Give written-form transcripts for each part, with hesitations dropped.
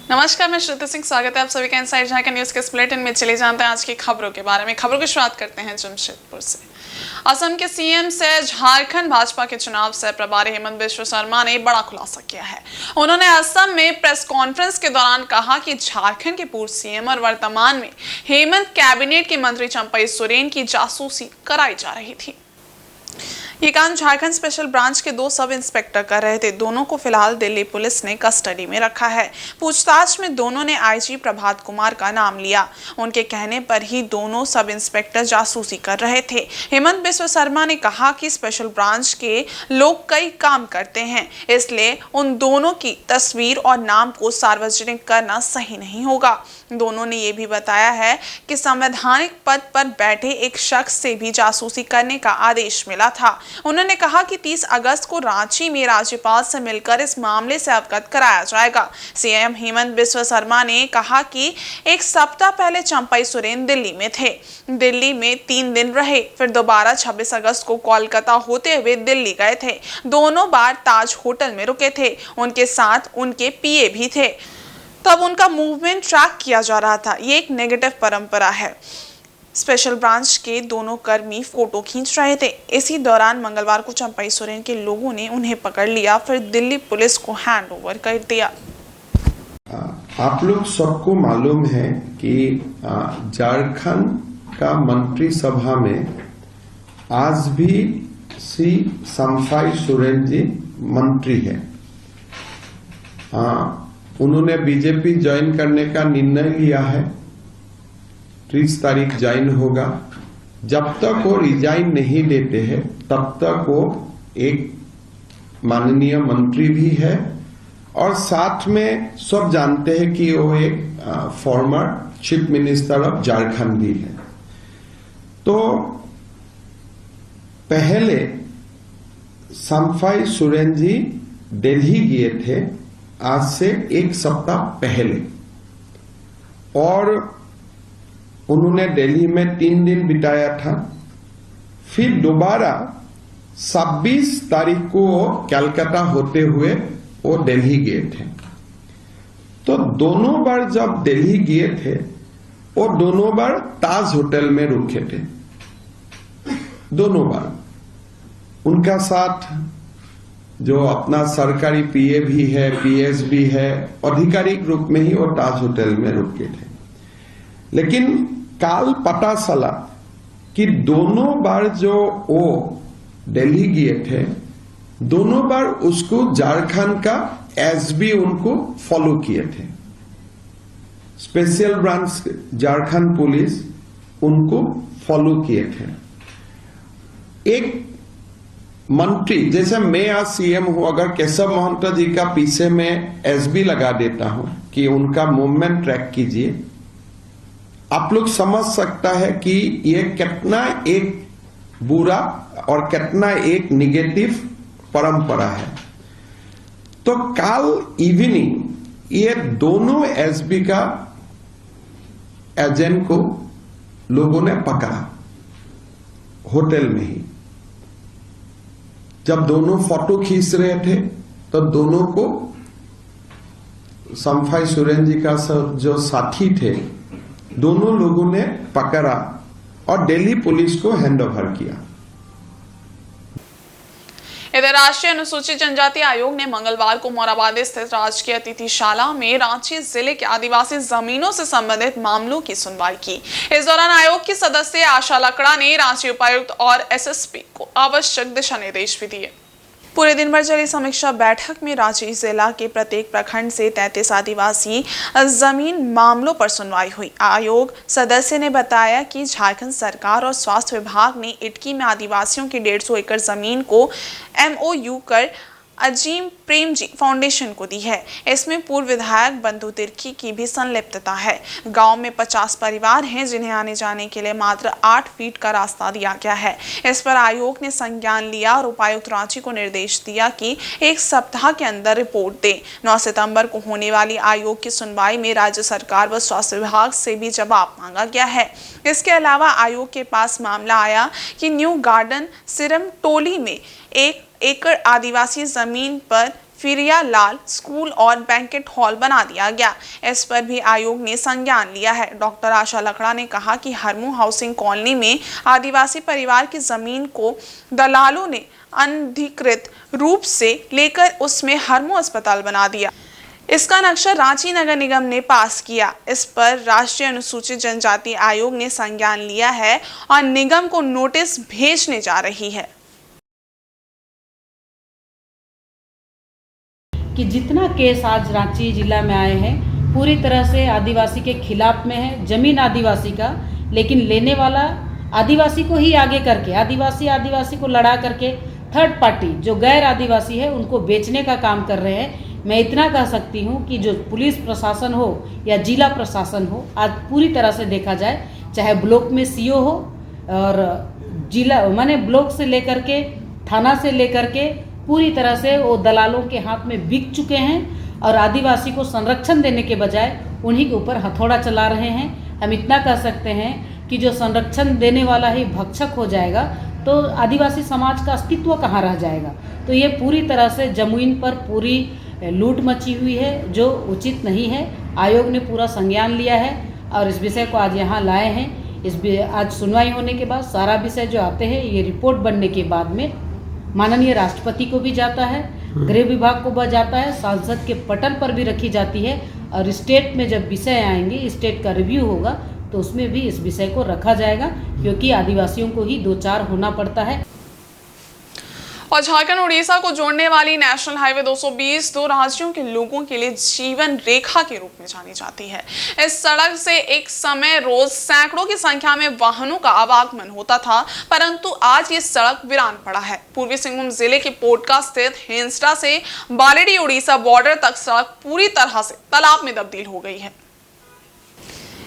नमस्कार, मैं श्रुति सिंह। स्वागत है आप सभी का इनसाइड झारखंड न्यूज के बुलेटिन में। चले जानते हैं आज की खबरों के बारे में। खबरों की शुरुआत करते हैं जमशेदपुर से। असम के सीएम से झारखंड भाजपा के चुनाव से प्रभारी हेमंत बिश्व शर्मा ने बड़ा खुलासा किया है। उन्होंने असम में प्रेस कॉन्फ्रेंस के दौरान कहा कि झारखंड के पूर्व सीएम और वर्तमान में हेमंत कैबिनेट के मंत्री चंपई सोरेन की जासूसी कराई जा रही थी। ये काम झारखंड स्पेशल ब्रांच के 2 सब इंस्पेक्टर कर रहे थे। दोनों को फिलहाल दिल्ली पुलिस ने कस्टडी में रखा है। पूछताछ में दोनों ने आईजी प्रभात कुमार का नाम लिया। उनके कहने पर ही दोनों सब इंस्पेक्टर जासूसी कर रहे थे। हेमंत बिश्व शर्मा ने कहा कि स्पेशल ब्रांच के लोग कई काम करते हैं, इसलिए उन दोनों की तस्वीर और नाम को सार्वजनिक करना सही नहीं होगा। दोनों ने ये भी बताया है कि संवैधानिक पद पर बैठे एक शख्स से भी जासूसी करने का आदेश मिला था। उन्होंने कहा कि 30 अगस्त को रांची में राज्यपाल से मिलकर इस मामले से अवगत कराया जाएगा। सीएम हेमंत बिश्व शर्मा ने कहा कि एक सप्ताह पहले चंपई सोरेन दिल्ली में थे। दिल्ली में 3 दिन रहे, फिर दोबारा 26 अगस्त को कोलकाता होते हुए दिल्ली गए थे। दोनों बार ताज होटल में रुके थे। उनके साथ उनके पीए भी थे। तब उनका मूवमेंट ट्रैक किया जा रहा था। ये एक नेगेटिव परंपरा है। स्पेशल ब्रांच के दोनों कर्मी फोटो खींच रहे थे। इसी दौरान मंगलवार को चंपई सोरेन के लोगों ने उन्हें पकड़ लिया, फिर दिल्ली पुलिस को हैंडओवर कर दिया। आप लोग सबको मालूम है कि झारखंड का मंत्रिसभा में आज भी श्री चंपई सोरेन जी मंत्री है। उन्होंने बीजेपी ज्वाइन करने का निर्णय लिया है। 30 तारीख ज्वाइन होगा। जब तक वो रिजाइन नहीं देते हैं तब तक वो एक माननीय मंत्री भी है और साथ में सब जानते हैं कि वो एक former chief minister of Jharkhand भी है। तो पहले चंपई सोरेन जी दिल्ली गए थे आज से 1 सप्ताह पहले, और उन्होंने दिल्ली में 3 दिन बिताया था। फिर दोबारा 26 तारीख को कलकत्ता होते हुए वो दिल्ली गए थे। तो दोनों बार जब दिल्ली गए थे वो दोनों बार ताज होटल में रुके थे। दोनों बार उनका साथ जो अपना सरकारी पीए भी है, पीएस भी है, आधिकारिक रूप में ही वो ताज होटल में रुके थे। लेकिन काल पता चला कि दोनों बार जो वो दिल्ली गए थे, दोनों बार उसको झारखंड का एसबी उनको फॉलो किए थे। स्पेशल ब्रांच झारखंड पुलिस उनको फॉलो किए थे। एक मंत्री जैसे मैं आज सीएम हूं, अगर केशव महंत जी का पीछे में एसबी लगा देता हूं कि उनका मूवमेंट ट्रैक कीजिए, आप लोग समझ सकता है कि ये कितना एक बुरा और कितना एक निगेटिव परंपरा है। तो कल इवनिंग ये दोनों एसबी का एजेंट को लोगों ने पकड़ा होटल में ही। जब दोनों फोटो खींच रहे थे तो दोनों को चंपई सोरेन जी का जो साथी थे, दोनों लोगों ने पकड़ा और दिल्ली पुलिस को हैंडओवर किया। इधर राष्ट्रीय अनुसूचित जनजाति आयोग ने मंगलवार को मोराबादी स्थित राजकीय अतिथिशाला में रांची जिले के आदिवासी जमीनों से संबंधित मामलों की सुनवाई की। इस दौरान आयोग की सदस्य आशा लकड़ा ने रांची उपायुक्त और एसएसपी को आवश्यक दिशा निर्देश भी दिए। पूरे दिन भर चली समीक्षा बैठक में रांची जिला के प्रत्येक प्रखंड से 33 आदिवासी जमीन मामलों पर सुनवाई हुई। आयोग सदस्य ने बताया कि झारखंड सरकार और स्वास्थ्य विभाग ने इटकी में आदिवासियों की 150 एकड़ जमीन को एमओयू कर अजीम प्रेम जी फाउंडेशन को दी है। इसमें पूर्व विधायक बंधु तिर्की की भी संलिप्तता है। गांव में 50 परिवार हैं जिन्हें आने जाने के लिए मात्र 8 फीट का रास्ता दिया गया है। इस पर आयोग ने संज्ञान लिया और उपायुक्त रांची को निर्देश दिया कि 1 सप्ताह के अंदर रिपोर्ट दें। 9 सितंबर को होने वाली आयोग की सुनवाई में राज्य सरकार व स्वास्थ्य विभाग से भी जवाब मांगा गया है। इसके अलावा आयोग के पास मामला आया कि न्यू गार्डन सिरम टोली में 1 एकड़ आदिवासी जमीन पर फिरिया लाल स्कूल और बैंकेट हॉल बना दिया गया। इस पर भी आयोग ने संज्ञान लिया है। डॉक्टर आशा लकड़ा ने कहा कि हरमू हाउसिंग कॉलोनी में आदिवासी परिवार की जमीन को दलालों ने अनधिकृत रूप से लेकर उसमें हरमू अस्पताल बना दिया। इसका नक्शा रांची नगर निगम ने पास किया। इस पर राष्ट्रीय अनुसूचित जनजाति आयोग ने संज्ञान लिया है और निगम को नोटिस भेजने जा रही है कि जितना केस आज रांची जिला में आए हैं पूरी तरह से आदिवासी के खिलाफ में है। जमीन आदिवासी का, लेकिन लेने वाला आदिवासी को ही आगे करके आदिवासी को लड़ा करके थर्ड पार्टी जो गैर आदिवासी है उनको बेचने का काम कर रहे हैं। मैं इतना कह सकती हूँ कि जो पुलिस प्रशासन हो या जिला प्रशासन हो, आज पूरी तरह से देखा जाए, चाहे ब्लॉक में सीओ हो और जिला माने ब्लॉक से लेकर के थाना से लेकर के पूरी तरह से वो दलालों के हाथ में बिक चुके हैं और आदिवासी को संरक्षण देने के बजाय उन्हीं के ऊपर हथौड़ा चला रहे हैं। हम इतना कह सकते हैं कि जो संरक्षण देने वाला ही भक्षक हो जाएगा तो आदिवासी समाज का अस्तित्व कहाँ रह जाएगा। तो ये पूरी तरह से जमीन पर पूरी लूट मची हुई है जो उचित नहीं है। आयोग ने पूरा संज्ञान लिया है और इस विषय को आज यहाँ लाए हैं। आज सुनवाई होने के बाद सारा विषय जो आते हैं ये रिपोर्ट बनने के बाद में माननीय राष्ट्रपति को भी जाता है, गृह विभाग को भी जाता है, सांसद के पटल पर भी रखी जाती है और स्टेट में जब विषय आएंगे, स्टेट का रिव्यू होगा तो उसमें भी इस विषय को रखा जाएगा, क्योंकि आदिवासियों को ही दो चार होना पड़ता है। और झारखंड उड़ीसा को जोड़ने वाली नेशनल हाईवे 220 दो राज्यों के लोगों के लिए जीवन रेखा के रूप में जानी जाती है। इस सड़क से एक समय रोज सैकड़ों की संख्या में वाहनों का आवागमन होता था, परंतु आज ये सड़क वीरान पड़ा है। पूर्वी सिंहभूम जिले के पोटका स्थित हेंसडा से बालेडी उड़ीसा बॉर्डर तक सड़क पूरी तरह से तालाब में तब्दील हो गई है।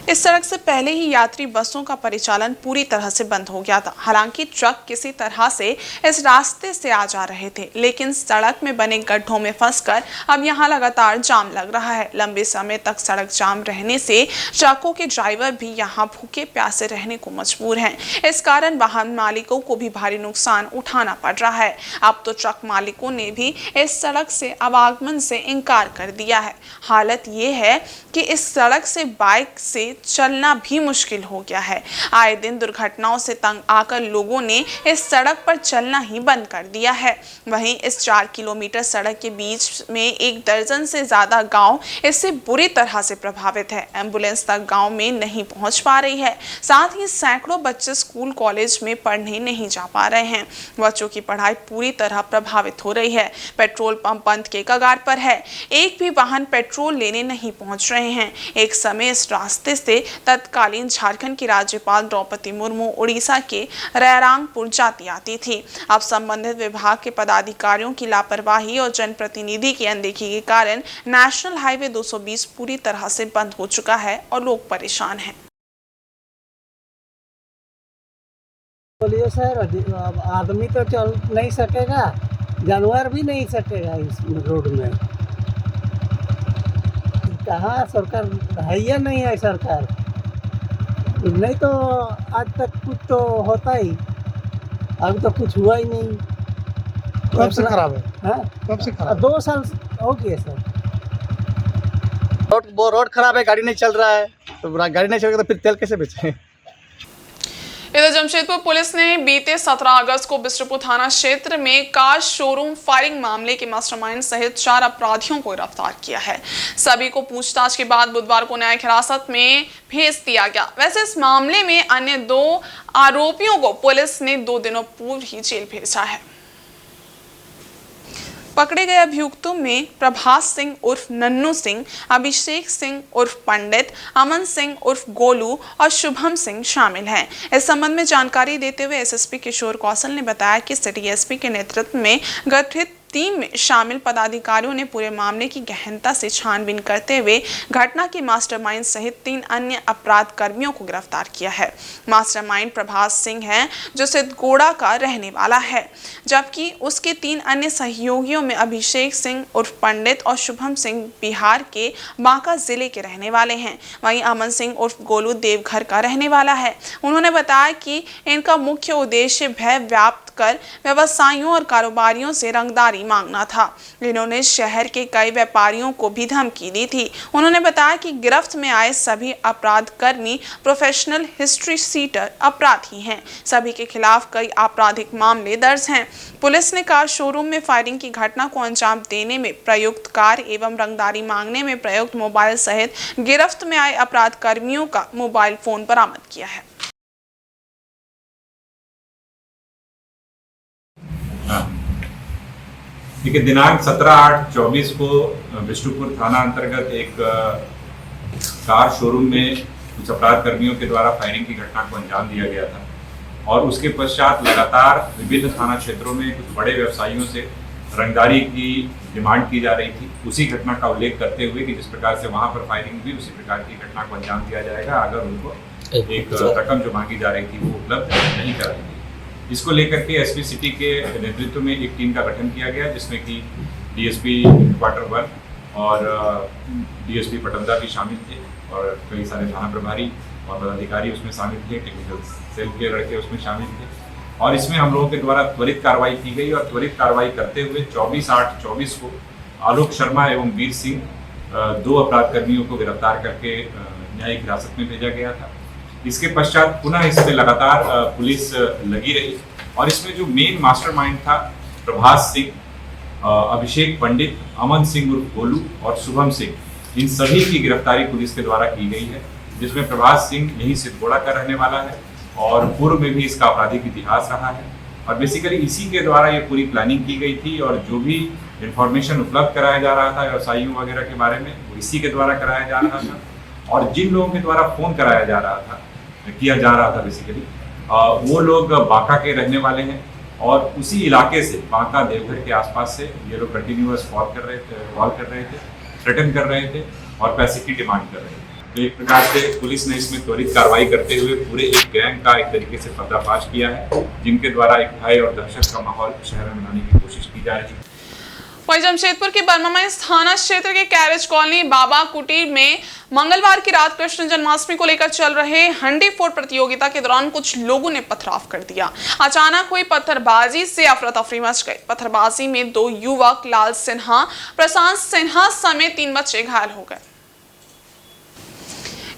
इस सड़क से पहले ही यात्री बसों का परिचालन पूरी तरह से बंद हो गया था। हालांकि ट्रक किसी तरह से इस रास्ते से आ जा रहे थे, लेकिन सड़क में बने गड्ढों में फंसकर अब यहां लगातार जाम लग रहा है। लंबे समय तक सड़क जाम रहने से ट्रकों के ड्राइवर भी यहां भूखे प्यासे रहने को मजबूर हैं। इस कारण वाहन मालिकों को भी भारी नुकसान उठाना पड़ रहा है। अब तो ट्रक मालिकों ने भी इस सड़क से आवागमन से इनकार कर दिया है। हालत ये है कि इस सड़क से बाइक से चलना भी मुश्किल हो गया है। आए दिन दुर्घटनाओं से तंग आकर लोगों ने इस सड़क पर चलना ही बंद कर दिया है। वहीं इस 4 किलोमीटर सड़क के बीच में 1 दर्जन से ज्यादा गांव इससे बुरी तरह से प्रभावित है। एम्बुलेंस तक गांव में नहीं पहुंच पा रही है। साथ ही सैकड़ों बच्चे स्कूल कॉलेज में पढ़ने नहीं जा पा रहे हैं। बच्चों की पढ़ाई पूरी तरह प्रभावित हो रही है। पेट्रोल पंप बंद के कगार पर है। एक भी वाहन पेट्रोल लेने नहीं पहुंच रहे हैं। एक समय इस रास्ते से तत्कालीन झारखंड की राज्यपाल द्रौपदी मुर्मू उड़ीसा के रैरांगपुर जाती आती थी। अब संबंधित विभाग के पदाधिकारियों की लापरवाही और जनप्रतिनिधि की अनदेखी के कारण नेशनल हाईवे 220 पूरी तरह से बंद हो चुका है और लोग परेशान हैं। बोलिए सर, आदमी तो चल नहीं सकेगा, जानवर भी नहीं सकेगा इस रोड में। कहाँ सरकार है या नहीं है सरकार? नहीं तो आज तक कुछ तो होता ही, अभी तो कुछ हुआ ही नहीं। कब से खराब है? हाँ, कब से खराब? 2 साल हो गए सर। रोड खराब है, गाड़ी नहीं चल रहा है, तो गाड़ी नहीं चलेगा तो फिर तेल कैसे बेचें? इधर जमशेदपुर पुलिस ने बीते 17 अगस्त को बिष्टुपुर थाना क्षेत्र में कार शोरूम फायरिंग मामले के मास्टरमाइंड सहित 4 अपराधियों को गिरफ्तार किया है। सभी को पूछताछ के बाद बुधवार को न्यायिक हिरासत में भेज दिया गया। वैसे इस मामले में अन्य 2 आरोपियों को पुलिस ने 2 दिनों पूर्व ही जेल भेजा है। पकड़े गए अभियुक्तों में प्रभास सिंह उर्फ नन्नू सिंह, अभिषेक सिंह उर्फ पंडित, अमन सिंह उर्फ गोलू और शुभम सिंह शामिल हैं। इस संबंध में जानकारी देते हुए एसएसपी किशोर कौशल ने बताया कि सिटी एसपी के नेतृत्व में गठित टीम में शामिल पदाधिकारियों ने पूरे मामले की गहनता से छानबीन करते हुए घटना के मास्टरमाइंड सहित 3 अन्य अपराध कर्मियों को गिरफ्तार किया है। मास्टरमाइंड प्रभास सिंह है जो सिद्धगोड़ा का रहने वाला है, जबकि उसके 3 अन्य सहयोगियों में अभिषेक सिंह उर्फ पंडित और शुभम सिंह बिहार के बांका जिले के रहने वाले हैं। वहीं अमन सिंह उर्फ गोलू देवघर का रहने वाला है। उन्होंने बताया कि इनका मुख्य उद्देश्य भय व्याप्त कर व्यवसायियों और कारोबारियों से रंगदारी रंगदारी मांगना था। इन्होंने शहर के कई व्यापारियों को भी धमकी दी थी। उन्होंने बताया कि गिरफ्त में आए सभी अपराध कर्मी प्रोफेशनल हिस्ट्री सीटर अपराधी हैं। सभी के खिलाफ कई आपराधिक मामले दर्ज हैं। पुलिस ने कार शोरूम में फायरिंग की घटना को अंजाम देने में प्रयुक्त कार एवं रंगदारी मांगने में प्रयुक्त मोबाइल सहित गिरफ्त में आए अपराध कर्मियों का मोबाइल फोन बरामद किया है। देखिए, दिनांक 17/8/24 को विष्णुपुर थाना अंतर्गत एक कार शोरूम में कुछ अपराध कर्मियों के द्वारा फायरिंग की घटना को अंजाम दिया गया था और उसके पश्चात लगातार विभिन्न थाना क्षेत्रों में कुछ बड़े व्यवसायियों से रंगदारी की डिमांड की जा रही थी। उसी घटना का उल्लेख करते हुए कि जिस प्रकार से वहां पर फायरिंग हुई उसी प्रकार की घटना को अंजाम दिया जाएगा अगर उनको एक रकम जो मांगी जा रही थी वो उपलब्ध नहीं कराई गई। इसको लेकर के एसपी सिटी के नेतृत्व में एक टीम का गठन किया गया जिसमें कि डीएसपी क्वार्टर 1 और डीएसपी पटंदा भी शामिल थे और कई सारे थाना प्रभारी और पदाधिकारी उसमें शामिल थे, टेक्निकल सेल के लड़के उसमें शामिल थे और इसमें हम लोगों के द्वारा त्वरित कार्रवाई की गई और त्वरित कार्रवाई करते हुए 24/8/24 को आलोक शर्मा एवं वीर सिंह 2 अपराध कर्मियों को गिरफ्तार करके न्यायिक हिरासत में भेजा गया था। इसके पश्चात पुनः इसमें लगातार पुलिस लगी रही और इसमें जो मेन मास्टरमाइंड था प्रभास सिंह, अभिषेक पंडित, अमन सिंह उर्फ गोलू और शुभम सिंह, इन सभी की गिरफ्तारी पुलिस के द्वारा की गई है जिसमें प्रभास सिंह यही सिद्धगोड़ा का रहने वाला है और पूर्व में भी इसका आपराधिक इतिहास रहा है और बेसिकली इसी के द्वारा ये पूरी प्लानिंग की गई थी और जो भी इंफॉर्मेशन उपलब्ध कराया जा रहा था व्यवसायियों वगैरह के बारे में वो इसी के द्वारा कराया जा रहा था और जिन लोगों के द्वारा फोन कराया जा रहा था किया जा रहा था बेसिकली वो लोग बांका के रहने वाले हैं और उसी इलाके से बांका देवघर के आसपास से ये लोग कंटिन्यूअस कॉल कर रहे थे, थ्रेटन कर रहे थे और पैसे की डिमांड कर रहे थे। तो एक प्रकार से पुलिस ने इसमें त्वरित कार्रवाई करते हुए पूरे एक गैंग का एक तरीके से पर्दाफाश किया है जिनके द्वारा एक भय और दहशत का माहौल शहर में बनाने की कोशिश की जा रही है। वहीं जमशेदपुर के बर्मामाइंस थाना क्षेत्र के कैरेज कॉलोनी बाबा कुटीर में मंगलवार की रात कृष्ण जन्माष्टमी को लेकर चल रहे हंडी फोड़ प्रतियोगिता के दौरान कुछ लोगों ने पथराव कर दिया। अचानक हुई पत्थरबाजी से अफरा तफरी मच गई। पत्थरबाजी में 2 युवक लाल सिन्हा, प्रशांत सिन्हा समेत 3 बच्चे घायल हो गए।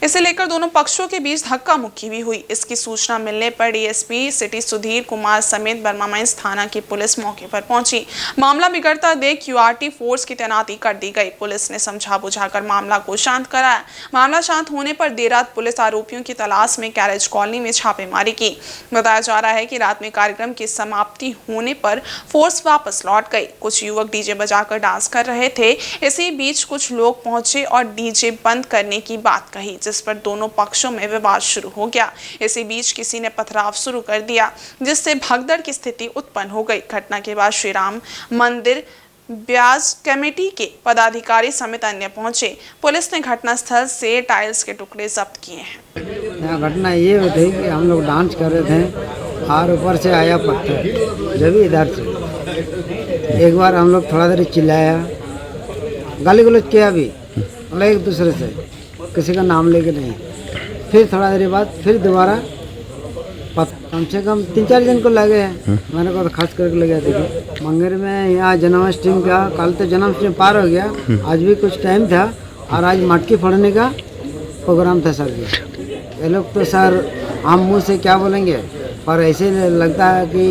इसे लेकर दोनों पक्षों के बीच धक्का मुक्की भी हुई। इसकी सूचना मिलने पर डीएसपी सिटी सुधीर कुमार समेत बर्मामाइंस थाना की पुलिस मौके पर पहुंची। मामला बिगड़ता देख क्यूआरटी फोर्स की तैनाती कर दी गई। पुलिस ने समझा बुझाकर मामला को शांत कराया। मामला शांत होने पर देर रात पुलिस आरोपियों की तलाश में कैरेज कॉलोनी में छापेमारी की। बताया जा रहा है कि रात में कार्यक्रम की समाप्ति होने पर फोर्स वापस लौट गई। कुछ युवक डीजे बजाकर डांस कर रहे थे। इसी बीच कुछ लोग पहुंचे और डीजे बंद करने की बात कही जिस पर दोनों पक्षों में विवाद शुरू हो गया। इसी बीच किसी ने पथराव शुरू कर दिया जिससे भगदड़ की स्थिति उत्पन्न हो गई। घटना के बाद श्री राम मंदिर ब्याज कमेटी के पदाधिकारी समेत अन्य पहुंचे। पुलिस ने घटनास्थल से टाइल्स के टुकड़े जब्त किए हैं। घटना ये हुई कि हम लोग डांस कर रहे थे और ऊपर से आया पत्थर जब इधर से एक बार हम लोग थोड़ा देर चिल्लाया, गाली गलौज किया भी और एक दूसरे से, किसी का नाम लेके नहीं। फिर थोड़ा देर बाद फिर दोबारा कम से कम 3-4 दिन को लगे हैं। मैंने को तो खास करके लगे देखिए मंगेर में यहाँ जन्माष्टमी का, कल तो जन्माष्टमी पार हो गया, आज भी कुछ टाइम था और आज मटकी फोड़ने का प्रोग्राम था सर जी। ये लोग तो सर हम मुँह से क्या बोलेंगे पर ऐसे लगता है कि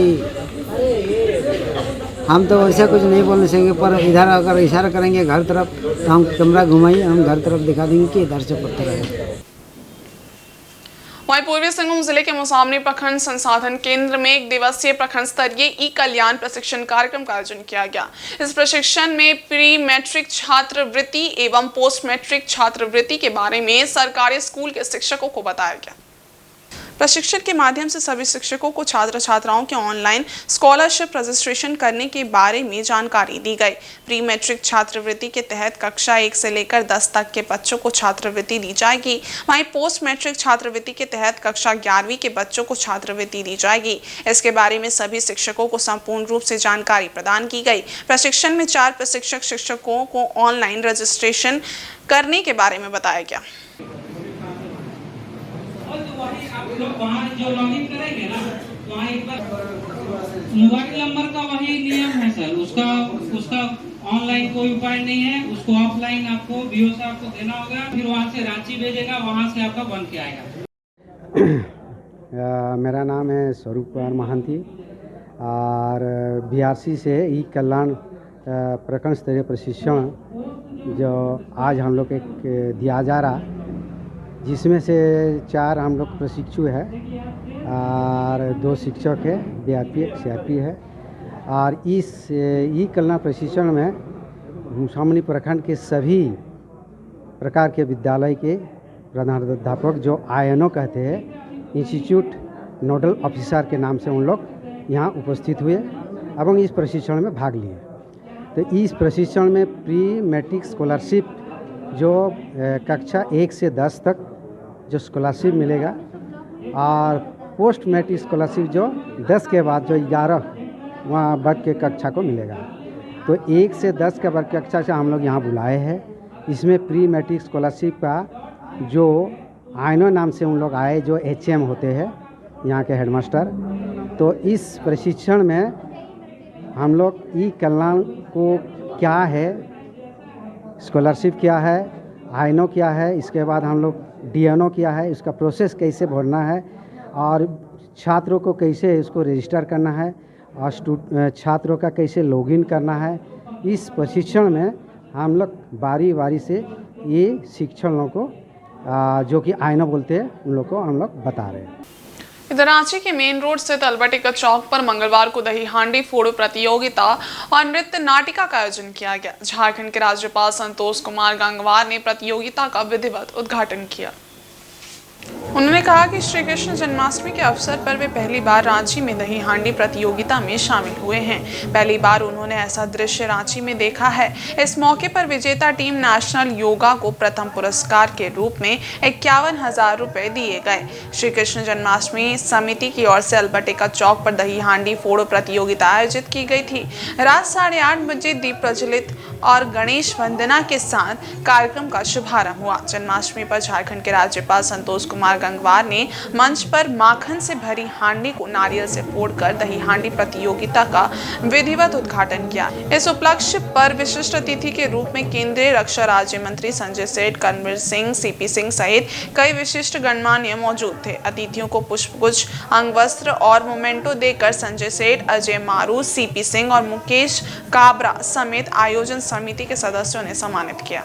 हम तो वैसा कुछ नहीं बोलने सकेंगे पर इधर अगर इशारा करेंगे घर तरफ तो हम कैमरा घुमाइए, हम घर तरफ दिखा देंगे कि इधर से पत्थर आए। वहीं पूर्वी सिंहभूम जिले के मुसामनी प्रखंड संसाधन केंद्र में 1 दिवसीय प्रखंड स्तरीय ई कल्याण प्रशिक्षण कार्यक्रम का आयोजन किया गया। इस प्रशिक्षण में प्री मैट्रिक छात्रवृत्ति एवं पोस्ट मैट्रिक छात्रवृत्ति के बारे में सरकारी स्कूल के शिक्षकों को बताया गया। प्रशिक्षण के माध्यम से सभी शिक्षकों को छात्र छात्राओं के ऑनलाइन स्कॉलरशिप रजिस्ट्रेशन करने के बारे में जानकारी दी गई। प्री मैट्रिक छात्रवृत्ति के तहत कक्षा 1 से लेकर 10 तक के बच्चों को छात्रवृत्ति दी जाएगी। वहीं पोस्ट मैट्रिक छात्रवृत्ति के तहत कक्षा 11वीं के बच्चों को छात्रवृत्ति दी जाएगी। इसके बारे में सभी शिक्षकों को संपूर्ण रूप से जानकारी प्रदान की गई। प्रशिक्षण में 4 प्रशिक्षक शिक्षकों को ऑनलाइन रजिस्ट्रेशन करने के बारे में बताया गया। लोग वहाँ जो लॉगिन करेंगे ना वहाँ एक बार मोबाइल नंबर का वही नियम है सर, उसका ऑनलाइन कोई उपाय नहीं है, उसको ऑफलाइन आपको बीओ साहब को देना होगा, फिर वहाँ से रांची भेजेगा, वहाँ से आपका बन के आएगा। मेरा नाम है स्वरूप कुमार महांती और बीआरसी से ई कल्याण प्रखंड स्तरीय प्रशिक्षण जो आज हम लोग एक दिया जा रहा, जिसमें से 4 हम लोग प्रशिक्षु है और 2 शिक्षक है, बीआरपी एक सीआरपी है। और इस ई कल्याण प्रशिक्षण में घुमसावनी प्रखंड के सभी प्रकार के विद्यालय के प्रधानाध्यापक जो आयनो कहते हैं, इंस्टीट्यूट नोडल ऑफिसर के नाम से उन लोग यहाँ उपस्थित हुए एवं इस प्रशिक्षण में भाग लिए। तो इस प्रशिक्षण में प्री मैट्रिक स्कॉलरशिप जो कक्षा 1 से 10 तक जो स्कॉलरशिप मिलेगा और पोस्ट मैट्रिक स्कॉलरशिप जो 10 के बाद जो 11 वहाँ वर्ग के कक्षा को मिलेगा। तो 1 से 10 के वर्ग कक्षा से हम लोग यहाँ बुलाए हैं। इसमें प्री मैट्रिक स्कॉलरशिप का जो आयनो नाम से उन लोग आए, जो HM होते हैं यहाँ के हेडमास्टर। तो इस प्रशिक्षण में हम लोग ई कल्याण को क्या है, स्कॉलरशिप क्या है, आयनो क्या है, इसके बाद हम लोग DNO क्या है, इसका प्रोसेस कैसे भरना है और छात्रों को कैसे इसको रजिस्टर करना है और छात्रों का कैसे लॉगिन करना है। इस प्रशिक्षण में हम लोग बारी बारी से ये शिक्षण लोगों को जो कि आयनो बोलते हैं उन लोग को हम लोग बता रहे हैं। इधर रांची के मेन रोड स्थित अल्बर्टिका चौक पर मंगलवार को दही हांडी फोड़ो प्रतियोगिता और नृत्य नाटिका का आयोजन किया गया। झारखंड के राज्यपाल संतोष कुमार गंगवार ने प्रतियोगिता का विधिवत उद्घाटन किया। उन्होंने कहा कि श्री कृष्ण जन्माष्टमी के अवसर पर वे पहली बार रांची में दही हांडी प्रतियोगिता में शामिल हुए हैं। पहली बार उन्होंने ऐसा दृश्य रांची में देखा है। इस मौके पर विजेता टीम नेशनल योगा को प्रथम पुरस्कार के रूप में 51,000 रुपए दिए गए। श्री कृष्ण जन्माष्टमी समिति की ओर से अल्बर्टिका चौक पर दही हांडी फोड़ो प्रतियोगिता आयोजित की गई थी। रात 8:30 बजे दीप प्रज्वलित और गणेश वंदना के साथ कार्यक्रम का शुभारंभ हुआ। जन्माष्टमी पर झारखंड के राज्यपाल संतोष कुमार गंगवार ने मंच पर माखन से भरी हांडी को नारियल से फोड़कर दही हांडी प्रतियोगिता का विधिवत उद्घाटन किया। इस उपलक्ष्य पर विशिष्ट अतिथि के रूप में केंद्रीय रक्षा राज्य मंत्री संजय सेठ, कर्नवीर सिंह, CP सिंह सहित कई विशिष्ट गणमान्य मौजूद थे। अतिथियों को पुष्पगुच्छ, अंगवस्त्र और मोमेंटो देकर संजय सेठ, अजय मारू, CP सिंह और मुकेश काबरा समेत आयोजन समिति के सदस्यों ने सम्मानित किया।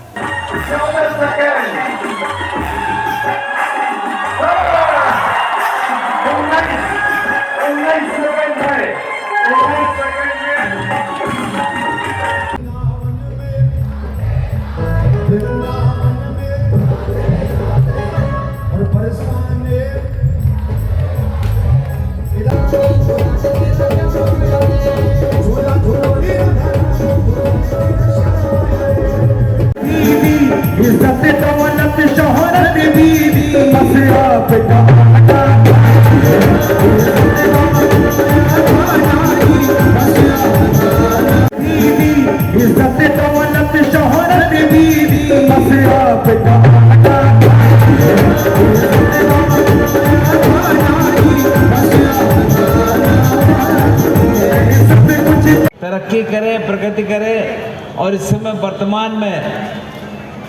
तरक्की करे, प्रगति करे। और इस समय वर्तमान में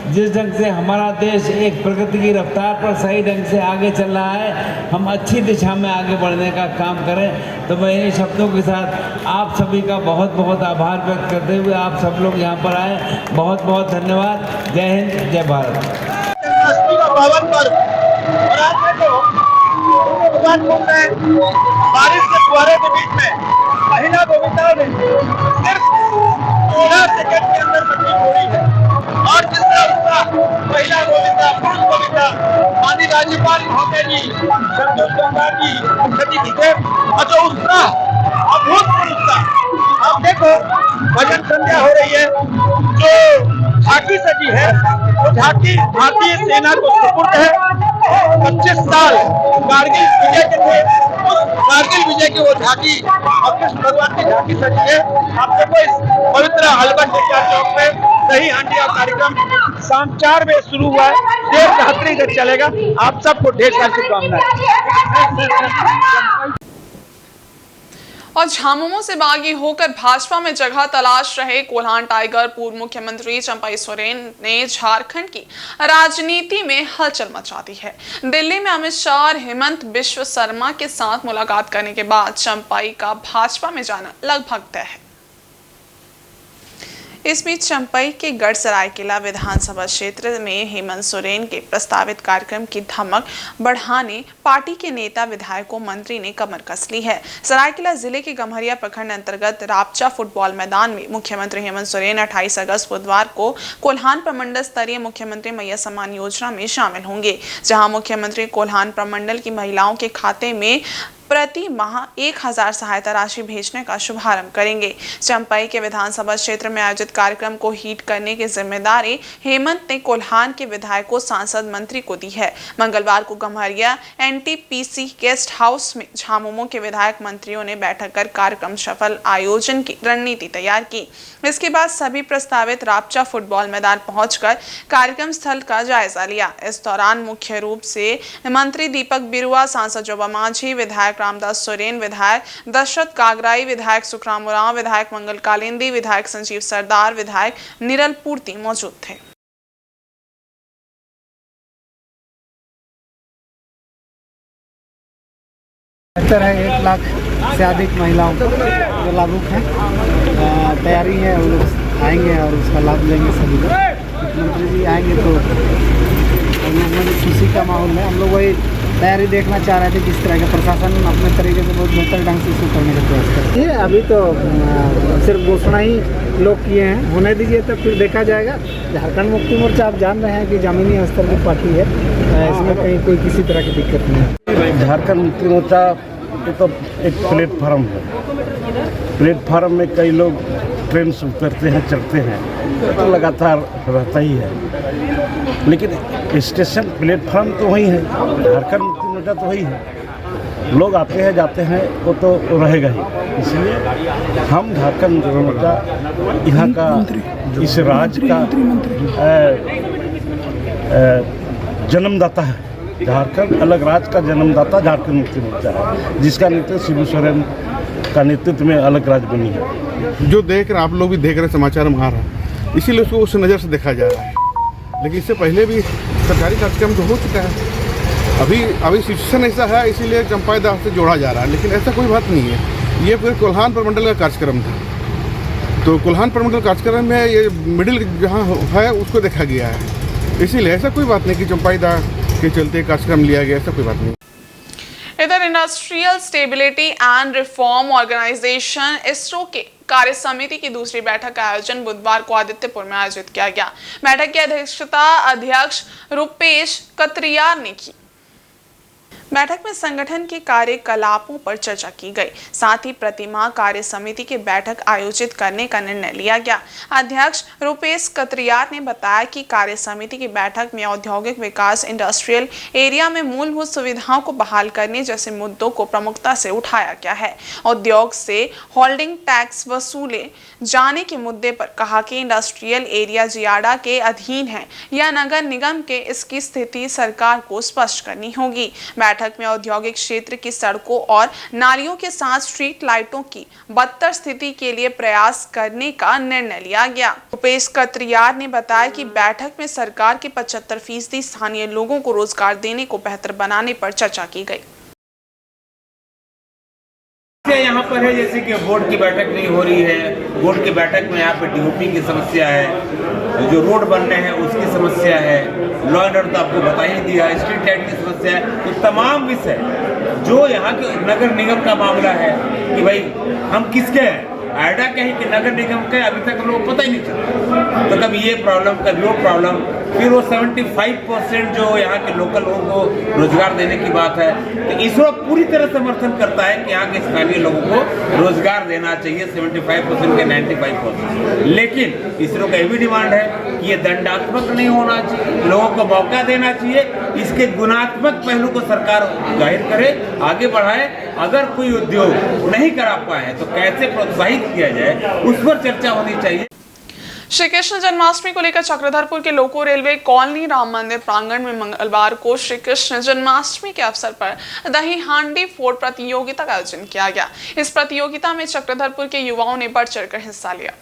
जिस ढंग से हमारा देश एक प्रगति की रफ्तार पर सही ढंग से आगे चल रहा है, हम अच्छी दिशा में आगे बढ़ने का काम करें। तो मैं इन्हीं शब्दों के साथ आप सभी का बहुत बहुत आभार व्यक्त करते हुए आप सब लोग यहाँ पर आए, बहुत बहुत धन्यवाद। जय हिंद, जय भारत। बारिश के फुहारे के बीच में महिला गोविंदा ने सिर्फ 16 सेकंड के अंदर मछली छोड़ी है। और जिस तरह उसका महिला गोविंदा, पुरुष गोविंदा माननीय राज्यपाल महोदय जी संतोष गंगवार जी मुख्यमंत्री थे, और जो उत्साह, अभूतपूर्व उत्साह। आप देखो भजन संध्या हो रही है, जो झांकी सजी है वो झांकी भारतीय सेना को सुपुर्द है। 25 साल कारगिल विजय के थे, उस कारगिल विजय की वो झांकी और कृष्ण भगवान की झांकी सजी है। आप देखो इस पवित्र अल्बर्टिका चौक में दही हांडी का कार्यक्रम शाम 4 बजे शुरू हुआ है, 1:30 तक चलेगा। आप सबको ढेर सारी शुभकामनाएं। और झामुमो से बागी होकर भाजपा में जगह तलाश रहे कोल्हान टाइगर पूर्व मुख्यमंत्री चंपई सोरेन ने झारखंड की राजनीति में हलचल मचा दी है। दिल्ली में अमित शाह और हेमंत बिश्व शर्मा के साथ मुलाकात करने के बाद चंपई का भाजपा में जाना लगभग तय है। इस बीच चंपई के गढ़सरायकेला विधानसभा क्षेत्र में हेमंत सोरेन के प्रस्तावित कार्यक्रम की धमक बढ़ाने पार्टी के नेता विधायकों मंत्री ने कमर कस ली है। सरायकेला जिले के गम्हरिया प्रखंड अंतर्गत रापचा फुटबॉल मैदान में मुख्यमंत्री हेमंत सोरेन 28 अगस्त बुधवार को कोल्हान प्रमंडल स्तरीय मुख्यमंत्री मैया सम्मान योजना में शामिल होंगे, जहां मुख्यमंत्री कोल्हान प्रमंडल की महिलाओं के खाते में प्रति माह 1000 सहायता राशि भेजने का शुभारंभ करेंगे। चंपई के विधानसभा क्षेत्र में आयोजित कार्यक्रम को हिट करने की जिम्मेदारी हेमंत ने कोल्हान के विधायकों, सांसद, मंत्री को दी है। मंगलवार को गम्हरिया एनटीपीसी गेस्ट हाउस में झामुमो के विधायक मंत्रियों ने बैठक कर कार्यक्रम सफल आयोजन की रणनीति तैयार की। इसके बाद सभी प्रस्तावित रापचा फुटबॉल मैदान पहुंचकर कार्यक्रम स्थल का जायजा लिया। इस दौरान मुख्य रूप से मंत्री दीपक बिरुआ, सांसद जोबा मांझी, विधायक रामदास सोरेन, विधायक दशरथ कागराई, विधायक सुखराम उरांव, विधायक मंगल कालिंदी, विधायक संजीव सरदार, विधायक निरल पूर्ति मौजूद थे। बेहतर है 1 लाख से अधिक महिलाओं को जो लाभुक हैं, तैयारी है, वो लोग आएंगे और उसका लाभ लेंगे। सभी लोग मुख्यमंत्री जी आएंगे तो खुशी का माहौल है। हम लोग वही तैयारी देखना चाह रहे थे, किस तरह का प्रशासन अपने तरीके से बहुत बेहतर ढंग से इसको करने का प्रयास करते हैं। अभी तो सिर्फ घोषणा ही लोग किए हैं, होने दीजिए तब फिर देखा जाएगा। झारखंड मुक्ति मोर्चा आप जान रहे हैं कि जमीनी स्तर की पार्टी है, इसमें कहीं कोई किसी तरह की दिक्कत नहीं है। झारखंड मुक्ति मोर्चा तो एक प्लेटफार्म है। प्लेटफार्म में कई लोग ट्रेन से उतरते हैं, चढ़ते हैं, तो लगातार रहता ही है, लेकिन स्टेशन प्लेटफार्म तो वही है। झारखंड मुक्ति मोर्चा तो वही है, लोग आते हैं जाते हैं, वो तो रहेगा ही। इसलिए हम झारखंड मुक्ति मोर्चा यहाँ का इस राज्य का जन्मदाता है। झारखंड अलग राज्य का जन्मदाता झारखंड मुक्ति मोर्चा है, जिसका नेतृत्व शिबू सोरेन का नेतृत्व में अलग राज्य बनी है। जो देख रहे आप लोग भी देख रहे समाचार में आ रहा है, इसीलिए उसको उस नज़र से देखा जा रहा है। लेकिन इससे पहले भी सरकारी कार्यक्रम तो हो चुका है। अभी सिचुएशन ऐसा है, इसीलिए चंपाई दास से जोड़ा जा रहा है, लेकिन ऐसा कोई बात नहीं है। ये फिर कोल्हान प्रमंडल का कार्यक्रम था, तो कोल्हान प्रमंडल कार्यक्रम में ये मिडिल जहाँ है उसको देखा गया है, इसीलिए ऐसा कोई बात नहीं कि चंपाई दास के चलते कार्यक्रम लिया गया, ऐसा कोई बात नहीं। इधर industrial stability and reform organisation ISRO के कार्य समिति की दूसरी बैठक का आयोजन बुधवार को आदित्यपुर में आयोजित किया गया। बैठक की अध्यक्षता अध्यक्ष रुपेश कतरियार ने की। बैठक में संगठन के कार्यकलापों पर चर्चा की गई, साथ ही प्रतिमाह कार्य समिति की बैठक आयोजित करने का निर्णय लिया गया। अध्यक्ष रुपेश कतरियार ने बताया कि कार्य समिति की बैठक में औद्योगिक विकास, इंडस्ट्रियल एरिया में मूलभूत सुविधाओं को बहाल करने जैसे मुद्दों को प्रमुखता से उठाया गया है। उद्योग से होल्डिंग टैक्स वसूले जाने के मुद्दे पर कहा कि इंडस्ट्रियल एरिया जियाडा के अधीन है या नगर निगम के, इसकी स्थिति सरकार को स्पष्ट करनी होगी। बैठक में औद्योगिक क्षेत्र की सड़कों और नालियों के साथ स्ट्रीट लाइटों की बदतर स्थिति के लिए प्रयास करने का निर्णय लिया गया। रुपेश कतरियार ने बताया कि बैठक में सरकार के 75% स्थानीय लोगों को रोजगार देने को बेहतर बनाने पर चर्चा की गई। यहाँ पर है जैसे कि बोर्ड की बैठक नहीं हो रही है, बोर्ड की बैठक में यहाँ पे डीओपी की समस्या है, जो रोड बनने हैं उसकी समस्या है, लॉ एंड ऑर्डर तो आपको बता ही दिया, स्ट्रीट लाइट की समस्या है। तो तमाम विषय जो यहाँ के नगर निगम का मामला है कि भाई हम किसके हैं, आइडा के ही कि नगर निगम के, अभी तक हम लोग पता ही नहीं चला। तो कभी ये प्रॉब्लम, कभी वो प्रॉब्लम, फिर वो 75% जो यहाँ के लोकल लोगों को रोजगार देने की बात है। तो इसरो पूरी तरह समर्थन करता है कि यहाँ के स्थानीय लोगों को रोजगार देना चाहिए, 75% के 95%। लेकिन इसरो का ये भी डिमांड है कि ये दंडात्मक नहीं होना चाहिए, लोगों को मौका देना चाहिए, इसके गुणात्मक पहलू को सरकार जाहिर करे, आगे बढ़ाए। अगर कोई उद्योग नहीं करा पाए तो कैसे प्रोत्साहित किया जाए, उस पर चर्चा होनी चाहिए। श्री कृष्ण जन्माष्टमी को लेकर चक्रधरपुर के लोको रेलवे कॉलोनी राम मंदिर प्रांगण में मंगलवार को श्री कृष्ण जन्माष्टमी के अवसर पर दही हांडी फोड़ प्रतियोगिता का आयोजन किया गया। इस प्रतियोगिता में चक्रधरपुर के युवाओं ने बढ़ चढ़कर हिस्सा लिया।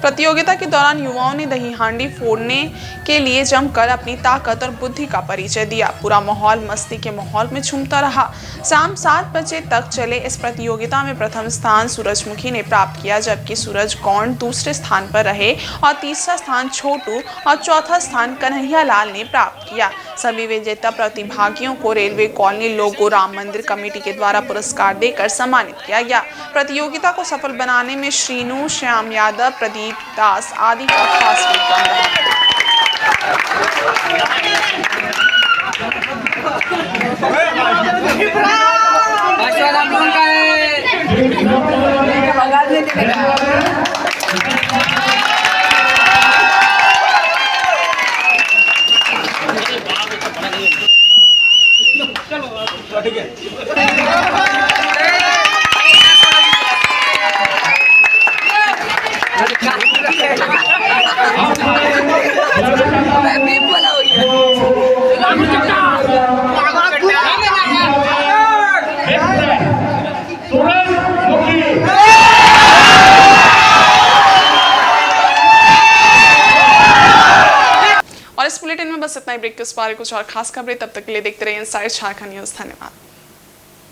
प्रतियोगिता के दौरान युवाओं ने दही हांडी फोड़ने के लिए जमकर अपनी ताकत और बुद्धि का परिचय दिया। पूरा माहौल मस्ती के माहौल में झूमता रहा। शाम 7 बजे तक चले इस प्रतियोगिता में प्रथम स्थान सूरजमुखी ने प्राप्त किया, जबकि सूरज गौंड दूसरे स्थान पर रहे और तीसरा स्थान छोटू और चौथा स्थान कन्हैया लाल ने प्राप्त किया। सभी विजेता प्रतिभागियों को रेलवे कॉलोनी लोगो राम मंदिर कमेटी के द्वारा पुरस्कार देकर सम्मानित किया गया। प्रतियोगिता को सफल बनाने में श्रीनू, श्याम यादव, प्रदीप दास आदि का खास योगदान रहा। और इस बुलेटिन में बस इतना ही। ब्रेक के उस पार कुछ और खास खबरें, तब तक के लिए देखते रहिए इनसाइड झारखंड न्यूज़। धन्यवाद।